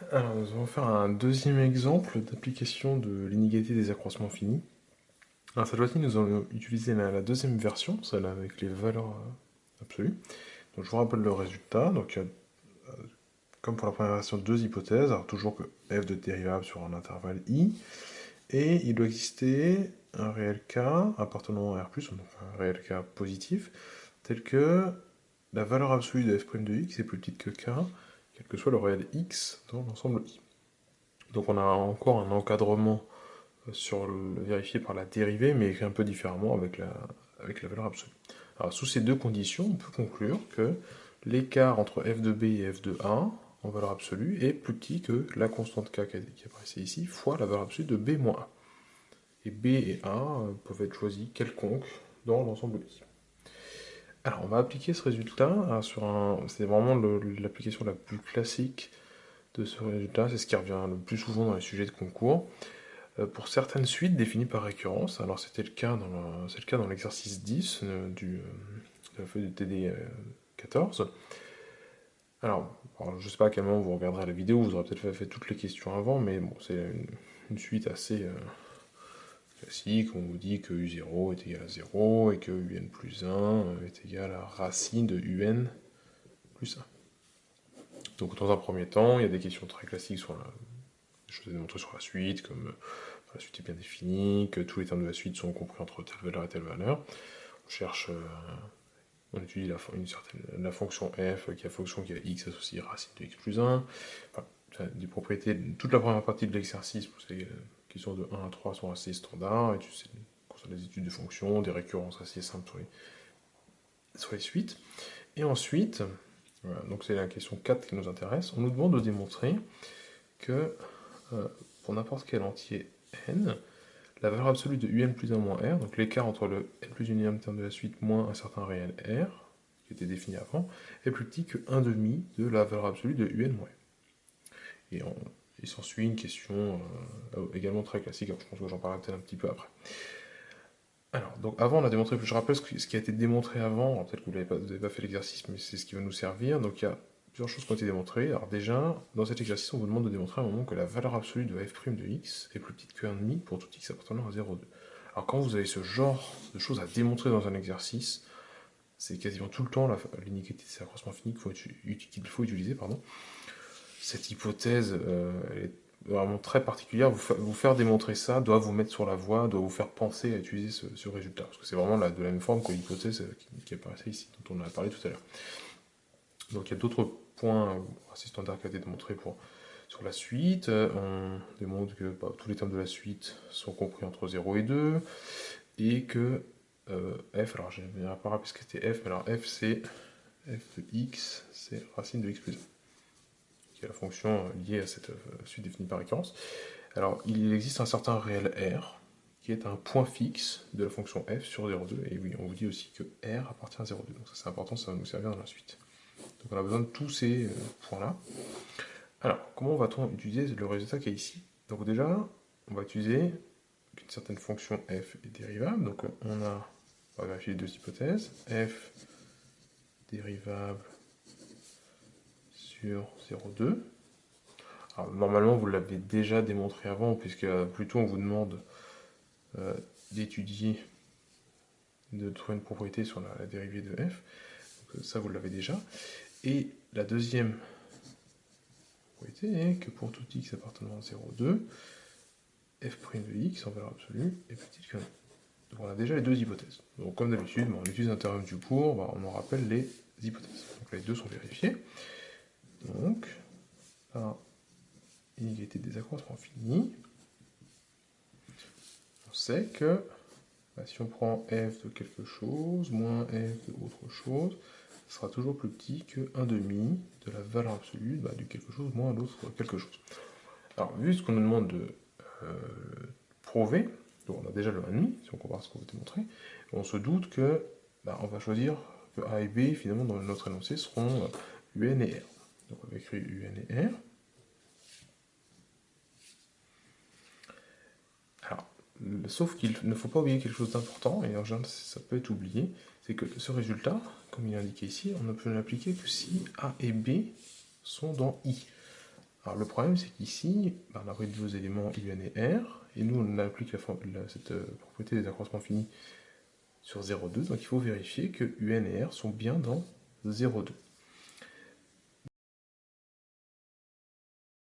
Alors, nous allons faire un deuxième exemple d'application de l'inégalité des accroissements finis. Alors, cette fois-ci, nous allons utiliser la deuxième version, celle avec les valeurs absolues. Donc, je vous rappelle le résultat. Donc, il y a, comme pour la première version, deux hypothèses. Alors, toujours que f de dérivable sur un intervalle i. Et il doit exister un réel k appartenant à R+, donc un réel k positif, tel que la valeur absolue de f' de x est plus petite que k, quel que soit le réel x dans l'ensemble i. Donc on a encore un encadrement sur le vérifié par la dérivée, mais écrit un peu différemment avec la valeur absolue. Alors sous ces deux conditions, on peut conclure que l'écart entre f de b et f de a en valeur absolue est plus petit que la constante k qui apparaissait ici, fois la valeur absolue de b moins a. Et b et a peuvent être choisis quelconques dans l'ensemble I. Alors on va appliquer ce résultat sur un... C'est vraiment l'application la plus classique de ce résultat, c'est ce qui revient le plus souvent dans les sujets de concours. Pour certaines suites définies par récurrence, alors c'était le cas dans l'exercice 10 de la feuille de TD 14. Alors, je ne sais pas à quel moment vous regarderez la vidéo, vous aurez peut-être fait toutes les questions avant, mais bon, c'est une suite assez classique. On vous dit que u0 est égal à 0 et que un plus 1 est égal à racine de un plus 1. Donc dans un premier temps, il y a des questions très classiques sur des choses à démontrer sur la suite, comme la suite est bien définie, que tous les termes de la suite sont compris entre telle valeur et telle valeur. On cherche, on étudie la fonction f, qui est la fonction qui a x associé racine de x plus 1. Enfin, des propriétés, toute la première partie de l'exercice, les questions de 1 à 3 sont assez standards, et tu sais, concernant les études de fonctions, des récurrences assez simples sur les suites. Et ensuite, voilà, donc c'est la question 4 qui nous intéresse, on nous demande de démontrer que pour n'importe quel entier n, la valeur absolue de un plus 1 moins r, donc l'écart entre le n plus unième terme de la suite moins un certain réel r, qui était défini avant, est plus petit que 1 demi de la valeur absolue de un moins r. Et il s'ensuit une question également très classique, alors je pense que j'en parlerai peut-être un petit peu après. Alors, donc avant on a démontré, je rappelle ce qui a été démontré avant, peut-être que vous n'avez pas fait l'exercice, mais c'est ce qui va nous servir. Donc il y a plusieurs choses qui ont été démontrées. Alors déjà, dans cet exercice, on vous demande de démontrer à un moment que la valeur absolue de f' de x est plus petite que 1,5 pour tout x appartenant à 0,2. Alors quand vous avez ce genre de choses à démontrer dans un exercice, c'est quasiment tout le temps l'inégalité des accroissements finis qu'il faut utiliser. Cette hypothèse elle est vraiment très particulière. Vous faire démontrer ça doit vous mettre sur la voie, doit vous faire penser à utiliser ce résultat. Parce que c'est vraiment de la même forme que l'hypothèse qui apparaissait ici, dont on a parlé tout à l'heure. Donc il y a d'autres points assez standards qui ont été démontrés sur la suite. On démontre que tous les termes de la suite sont compris entre 0 et 2. Et que f, alors je ne vais pas rappeler ce que c'était f, mais alors f c'est f de x, c'est racine de x plus 1, qui est la fonction liée à cette suite définie par récurrence. Alors, il existe un certain réel R, qui est un point fixe de la fonction f sur 0,2, et oui, on vous dit aussi que R appartient à 0,2, donc ça c'est important, ça va nous servir dans la suite. Donc on a besoin de tous ces points-là. Alors, comment va-t-on utiliser le résultat qui est ici? Donc déjà, on va utiliser qu'une certaine fonction f est dérivable, donc on va vérifier les deux hypothèses, f dérivable sur 0,2. Alors, normalement, vous l'avez déjà démontré avant, puisque plutôt on vous demande d'étudier, de trouver une propriété sur la dérivée de f. Donc, ça, vous l'avez déjà. Et la deuxième propriété est que pour tout x appartenant à 0,2, f' de x en valeur absolue est plus petit que 1. Donc on a déjà les deux hypothèses. Donc comme d'habitude, on utilise un théorème du cours, on en rappelle les hypothèses. Donc là, les deux sont vérifiés. Donc, la inégalité des accroissements finis, on sait que si on prend f de quelque chose moins f de autre chose, ce sera toujours plus petit que 1 demi de la valeur absolue du quelque chose moins l'autre quelque chose. Alors, vu ce qu'on nous demande de prouver, donc on a déjà le 1,5, si on compare à ce qu'on veut démontrer, on se doute que on va choisir que A et B, finalement, dans notre énoncé, seront UN et R. Donc on va écrire UN et R. Alors, sauf qu'il ne faut pas oublier quelque chose d'important, et en général ça peut être oublié, c'est que ce résultat, comme il est indiqué ici, on ne peut l'appliquer que si A et B sont dans I. Alors le problème, c'est qu'ici, on a pris deux éléments UN et R, et nous on applique cette propriété des accroissements finis sur 0,2, donc il faut vérifier que UN et R sont bien dans 0,2.